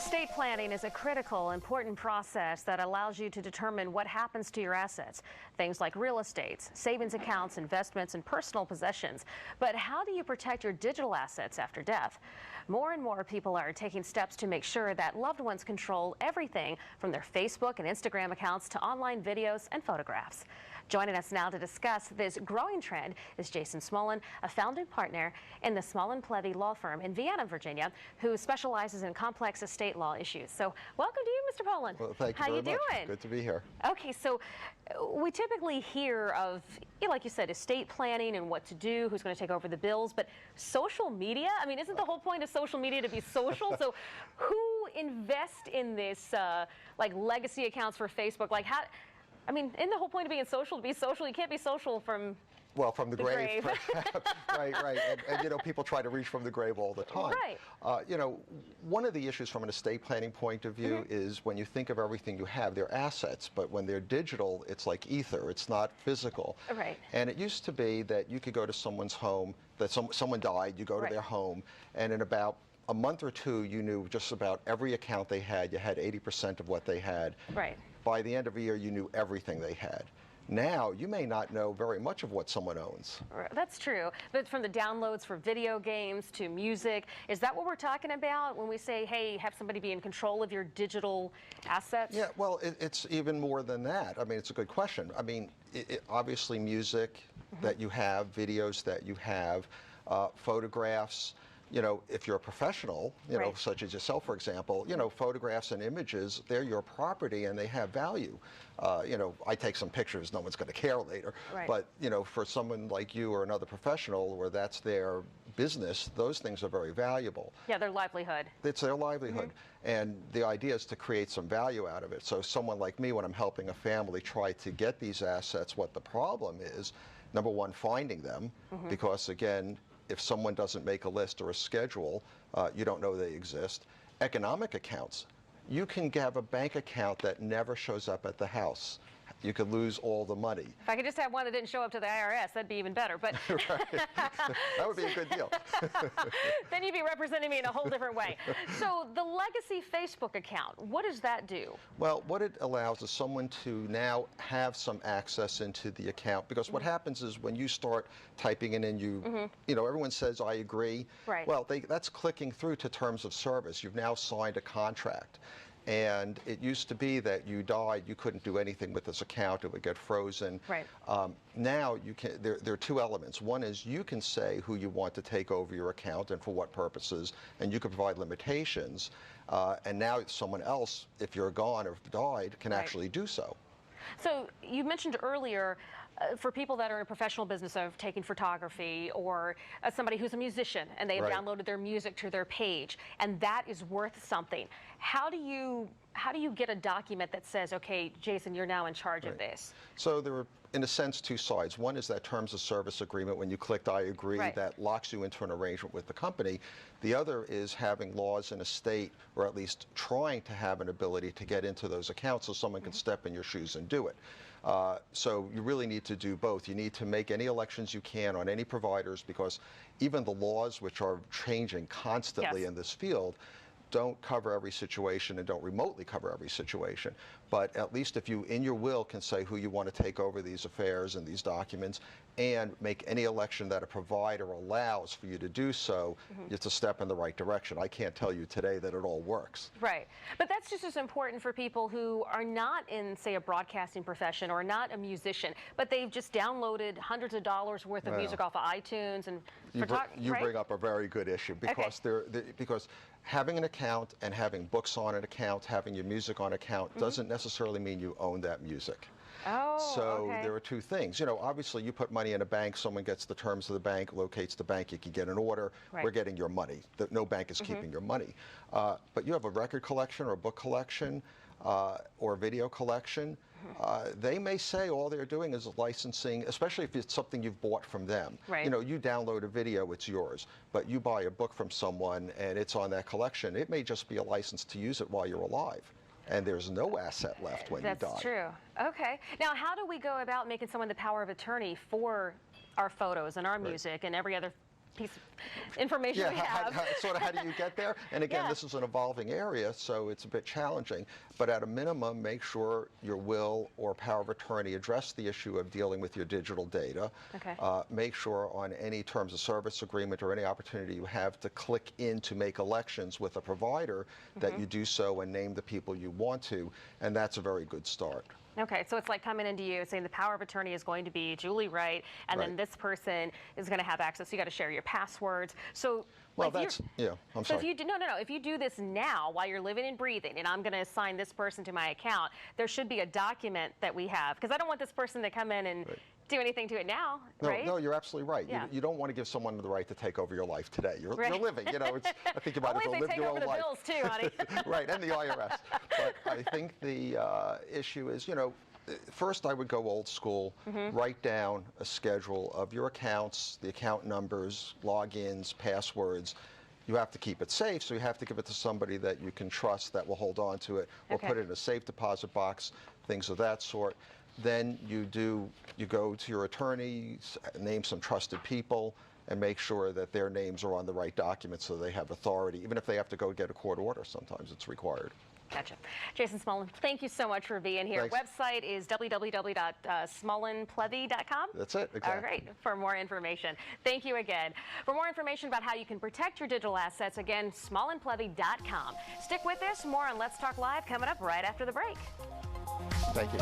Estate planning is a critical, important process that allows you to determine what happens to your assets. Things like real estate, savings accounts, investments, and personal possessions. But how do you protect your digital assets after death? More and more people are taking steps to make sure that loved ones control everything from their Facebook and Instagram accounts to online videos and photographs. Joining us now to discuss this growing trend is Jason Smolen, a founding partner in the SmolenPlevy law firm in Vienna, Virginia, who specializes in complex estate law issues. So welcome to you, Mr. Poland. Well, thank you very much. Doing? Good to be here. Okay, so we typically hear of, like you said, estate planning and what to do, who's going to take over the bills, but social media, I mean, isn't the whole point of social media to be social? So who invests in this, like legacy accounts for Facebook? Like how, I mean, isn't the whole point of being social to be social? You can't be social from the grave. Right. And, you know, people try to reach from the grave all the time. Right. You know, one of the issues from an estate planning point of view is when you think of everything you have, they're assets, but when they're digital, it's like ether. It's not physical. Right. And it used to be that you could go to someone's home, that someone died, you go to their home, and in about a month or two, you knew just about every account they had. You had 80% of what they had. Right. By the end of a year, you knew everything they had. Now, you may not know very much of what someone owns. That's true. But from the downloads for video games to music, is that what we're talking about when we say, hey, have somebody be in control of your digital assets? Yeah, well, it's even more than that. I mean, it's a good question. I mean, obviously music that you have, videos that you have, photographs. You know, if you're a professional, you know, such as yourself, for example, you know, photographs and images, they're your property and they have value. You know, I take some pictures, no one's going to care later. Right. But, you know, for someone like you or another professional where that's their business, those things are very valuable. Yeah, their livelihood. It's their livelihood. And the idea is to create some value out of it. So someone like me, when I'm helping a family try to get these assets, what the problem is, number one, finding them, because, again, if someone doesn't make a list or a schedule, you don't know they exist. Economic accounts. You can have a bank account that never shows up at the house. You could lose all the money. If I could just have one that didn't show up to the IRS, that'd be even better. But that would be a good deal. Then you'd be representing me in a whole different way. So the legacy Facebook account, what does that do? Well, what it allows is someone to now have some access into the account, because what happens is when you start typing in and you know, everyone says, I agree. Right. Well, that's clicking through to terms of service. You've now signed a contract. And it used to be that you died, you couldn't do anything with this account, it would get frozen. Right. Now you can. There are two elements. One is you can say who you want to take over your account and for what purposes, and you can provide limitations. And now someone else, if you're gone or died, can actually do so. So you mentioned earlier, for people that are in a professional business of taking photography, or somebody who's a musician and they have downloaded their music to their page, and that is worth something. How do you get a document that says, okay, Jason, you're now in charge of this? So there are, in a sense, two sides. One is that terms of service agreement, when you clicked I agree, that locks you into an arrangement with the company. The other is having laws in a state, or at least trying to have an ability to get into those accounts so someone can step in your shoes and do it. So you really need to do both. You need to make any elections you can on any providers, because even the laws, which are changing constantly in this field, don't cover every situation and don't remotely cover every situation. But at least if you, in your will, can say who you want to take over these affairs and these documents, and make any election that a provider allows for you to do so, it's a step in the right direction. I can't tell you today that it all works. Right. But that's just as important for people who are not in, say, a broadcasting profession or not a musician, but they've just downloaded hundreds of dollars worth of music off of iTunes and you bring up a very good issue, because because having an account and having books on an account, having your music on account, doesn't necessarily mean you own that music. Oh, so there are two things. You know, obviously you put money in a bank, someone gets the terms of the bank, locates the bank, you can get an order, we're getting your money. No bank is keeping your money. But you have a record collection or a book collection or a video collection, they may say all they're doing is licensing, especially if it's something you've bought from them. Right. You know, you download a video, it's yours, but you buy a book from someone and it's on that collection. It may just be a license to use it while you're alive. And there's no asset left when you die. That's true. Okay. Now, how do we go about making someone the power of attorney for our photos and our music and every other piece of information we have. Sort of how do you get there? And again, this is an evolving area, so it's a bit challenging. But at a minimum, make sure your will or power of attorney address the issue of dealing with your digital data. Okay. Make sure on any terms of service agreement or any opportunity you have to click in to make elections with a provider that you do so and name the people you want to, and that's a very good start. Okay, so it's like coming into you saying the power of attorney is going to be Julie Wright, and then this person is going to have access. You got to share your passwords. So, well, that's I'm sorry. If you do, no. If you do this now while you're living and breathing, and I'm going to assign this person to my account, there should be a document that we have, because I don't want this person to come in and do anything to it now, right? No, you're absolutely right. Yeah. You don't want to give someone the right to take over your life today. You're living, you know, I think you might as well live your own life. Always they take over the bills too, honey. Right, and the IRS. But I think the issue is, you know, first I would go old school, write down a schedule of your accounts, the account numbers, logins, passwords. You have to keep it safe, so you have to give it to somebody that you can trust that will hold on to it, or put it in a safe deposit box, things of that sort. Then you go to your attorney, name some trusted people, and make sure that their names are on the right documents so they have authority. Even if they have to go get a court order, sometimes it's required. Gotcha. Jason Smolen, thank you so much for being here. Thanks. Website is www.SmolenPlevy.com. That's it, exactly. All right, for more information. Thank you again. For more information about how you can protect your digital assets, again, SmolenPlevy.com. Stick with us. More on Let's Talk Live coming up right after the break. Thank you.